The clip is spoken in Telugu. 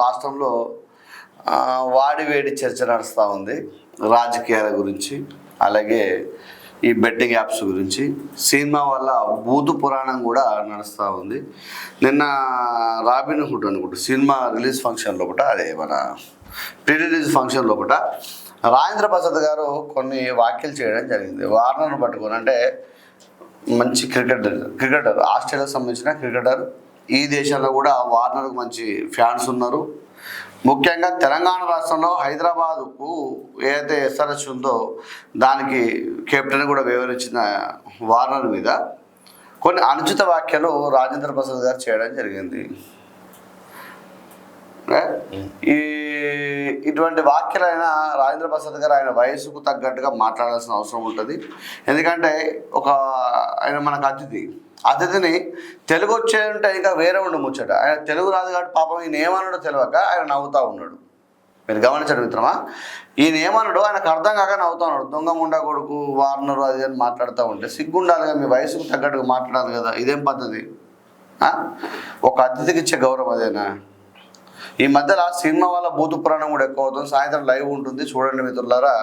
రాష్ట్రంలో వాడి వేడి చర్చ నడుస్తూ ఉంది రాజకీయాల గురించి, అలాగే ఈ బెట్టింగ్ యాప్స్ గురించి. సినిమా వల్ల బూతు పురాణం కూడా నడుస్తూ ఉంది. నిన్న రాబిన్హుడ్ అనుకుంటా సినిమా రిలీజ్ ఫంక్షన్ లోపల, అదే మన ప్రీ రిలీజ్ ఫంక్షన్ లోపల రాజేంద్ర ప్రసాద్ గారు కొన్ని వ్యాఖ్యలు చేయడం జరిగింది. వార్నర్ను పట్టుకొని, అంటే మంచి క్రికెటర్ ఆస్ట్రేలియాకు సంబంధించిన క్రికెటర్. ఈ దేశంలో కూడా వార్నర్కు మంచి ఫ్యాన్స్ ఉన్నారు. ముఖ్యంగా తెలంగాణ రాష్ట్రంలో హైదరాబాదుకు ఏదైతే ఎస్ఆర్ఎస్ ఉందో దానికి కెప్టెన్ కూడా వివరించిన వార్నర్ మీద కొన్ని అనుచిత వ్యాఖ్యలు రాజేంద్ర ప్రసాద్ గారు చేయడం జరిగింది. ఇటువంటి వ్యాఖ్యలైనా రాజేంద్ర ప్రసాద్ గారు ఆయన వయసుకు తగ్గట్టుగా మాట్లాడాల్సిన అవసరం ఉంటుంది. ఎందుకంటే ఆయన మనకు అతిథిని తెలుగు వచ్చేదంటే ఇంకా వేరే ఉండి ముచ్చట. ఆయన తెలుగు రాదు కాబట్టి పాపం ఈయన ఏమన్నాడో తెలియక ఆయన నవ్వుతూ ఉన్నాడు. మీరు గమనించండి మిత్రమా, ఈయన ఏమన్నాడు ఆయనకు అర్థం కాక నవ్వుతూ ఉన్నాడు. దొంగ ముండా కొడుకు వార్నరు అది అని మాట్లాడుతూ ఉంటే సిగ్గుండాలి కదా, మీ వయసుకు తగ్గట్టుగా మాట్లాడాలి కదా. ఇదేం పద్ధతి? ఒక అతిథికి ఇచ్చే గౌరవం అదేనా? ఈ మధ్యలో సినిమా వల్ల బూతు పురాణం కూడా ఎక్కువ అవుతుంది. సాయంత్రం లైవ్ ఉంటుంది, చూడండి మిత్రులారా.